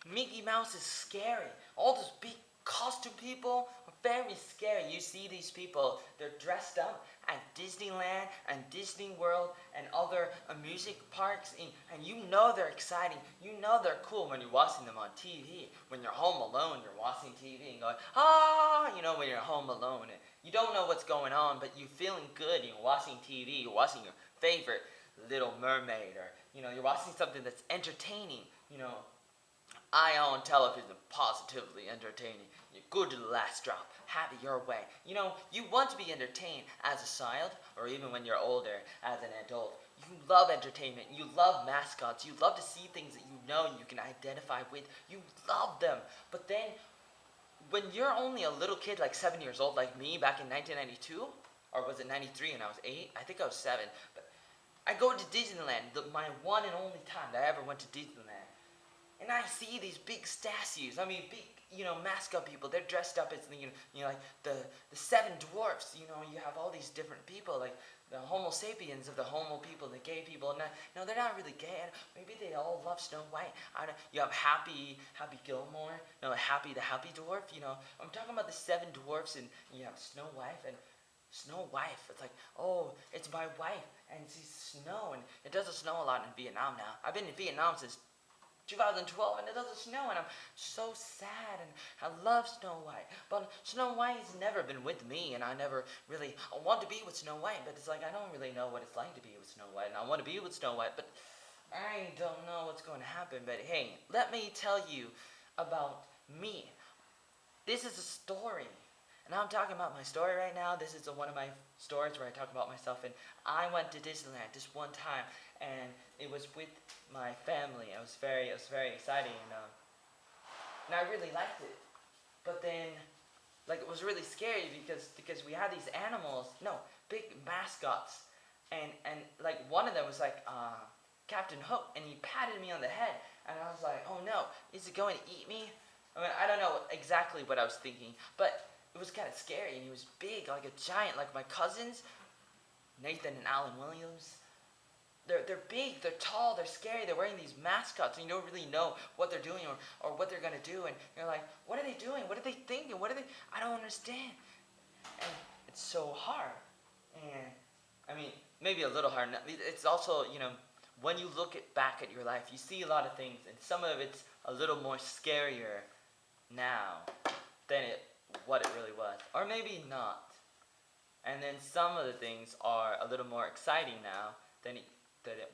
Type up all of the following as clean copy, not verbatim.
Mickey Mouse is scary. All those big costume people are very scary. You see these people, they're dressed up at Disneyland and Disney World and other amusement parks, and you know they're exciting. You know they're cool when you're watching them on TV. When you're home alone, you're watching TV and going, ah, you know, when you're home alone. And you don't know what's going on, but you're feeling good. You're watching TV, you're watching your favorite Little Mermaid, or, you know, you're watching something that's entertaining, you know. I own television, positively entertaining. You go to the last drop, have it your way. You know, you want to be entertained as a child, or even when you're older, as an adult. You love entertainment, you love mascots, you love to see things that you know and you can identify with. You love them. But then, when you're only a little kid, like 7 years old, like me back in 1992, or was it 93 and I was 8? I think I was 7. But I go to Disneyland, my one and only time that I ever went to Disneyland. And I see these big statues. I mean, big, you know, mascot people. They're dressed up as, you know, like the seven dwarfs. You know, you have all these different people, like the Homo sapiens of the Homo people, the gay people. No, they're not really gay. Maybe they all love Snow White. You have Happy Gilmore. No, Happy the Happy Dwarf. You know, I'm talking about the seven dwarfs, and you have Snow White and Snow Wife. It's like, oh, it's my wife, and she's snow, and it doesn't snow a lot in Vietnam now. I've been in Vietnam since 2012 and it doesn't snow, and I'm so sad, and I love Snow White, but Snow White's never been with me, and I want to be with Snow White, but it's like I don't really know what it's like to be with Snow White, and I want to be with Snow White, but I don't know what's going to happen. But hey, let me tell you about me. This is a story, and I'm talking about my story right now. This is one of my stories where I talk about myself, and I went to Disneyland just one time, and it was with my family. It was very exciting, and I really liked it. But then, like, it was really scary because we had these animals, big mascots, and like one of them was like Captain Hook, and he patted me on the head, and I was like, oh no, is it going to eat me? I mean, I don't know exactly what I was thinking, but it was kind of scary, and he was big, like a giant, like my cousins, Nathan and Alan Williams. They're big, they're tall, they're scary, they're wearing these mascots, and you don't really know what they're doing or what they're going to do, and you're like, what are they doing? What are they thinking? I don't understand. And it's so hard. And, I mean, maybe a little hard. It's also, you know, when you look back at your life, you see a lot of things, and some of it's a little more scarier now than what it really was. Or maybe not. And then some of the things are a little more exciting now than it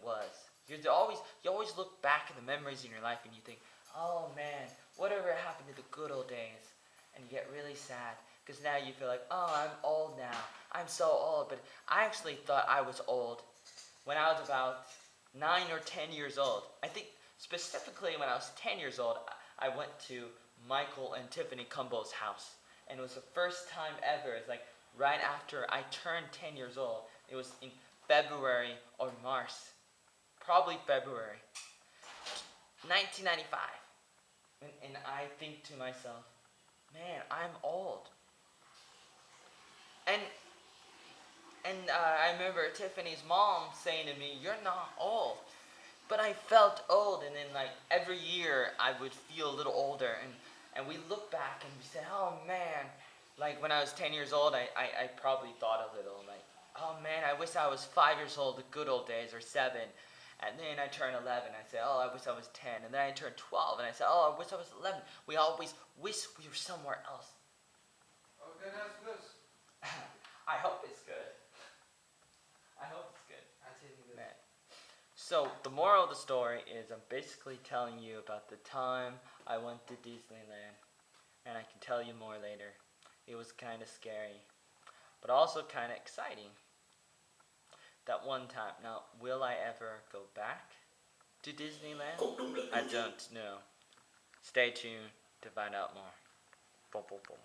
was. You always look back at the memories in your life and you think, oh man, whatever happened to the good old days? And you get really sad because now you feel like, oh, I'm old now. I'm so old. But I actually thought I was old when I was about 9 or 10 years old. I think specifically when I was 10 years old, I went to Michael and Tiffany Cumbo's house. And it was the first time ever. It's like right after I turned 10 years old. It was in February or March, probably February, 1995, and I think to myself, man, I'm old. And I remember Tiffany's mom saying to me, you're not old. But I felt old, and then like every year I would feel a little older, and we look back and we say, oh man, like when I was 10 years old, I probably thought a little, like, oh man, I wish I was 5 years old, the good old days, or 7. And then I turn 11, I say, oh, I wish I was 10. And then I turn 12, and I say, oh, I wish I was 11. We always wish we were somewhere else. Okay, that's good. I hope it's good. I hope it's good. That's really good. Man. So, the moral of the story is I'm basically telling you about the time I went to Disneyland. And I can tell you more later. It was kind of scary, but also kind of exciting. That one time. Now, will I ever go back to Disneyland? I don't know. Stay tuned to find out more. Boom, boom, boom.